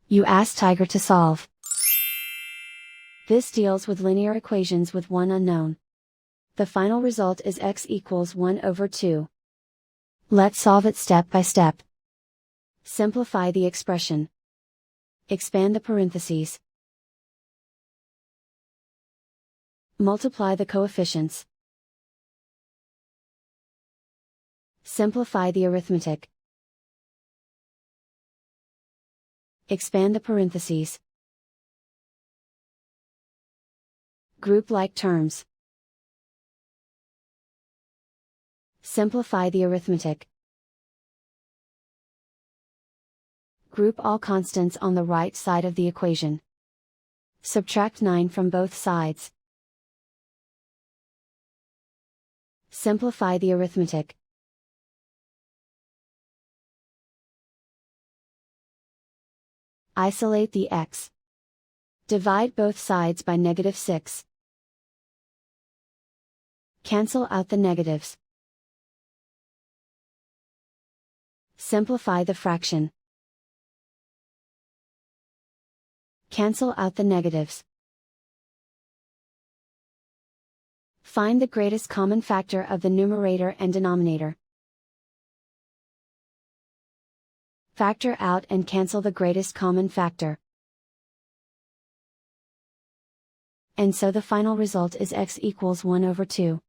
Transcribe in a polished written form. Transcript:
You ask Tiger to solve. This deals with linear equations with one unknown. The final result is x equals 1 over 2. Let's solve it step by step. Simplify the expression. Expand the parentheses. Multiply the coefficients. Simplify the arithmetic. Expand the parentheses. Group like terms. Simplify the arithmetic. Group all constants on the right side of the equation. Subtract 9 from both sides. Simplify the arithmetic. Isolate the x. Divide both sides by -6. Cancel out the negatives. Simplify the fraction. Cancel out the negatives. Find the greatest common factor of the numerator and denominator. Factor out and cancel the greatest common factor. And so the final result is x equals 1 over 2.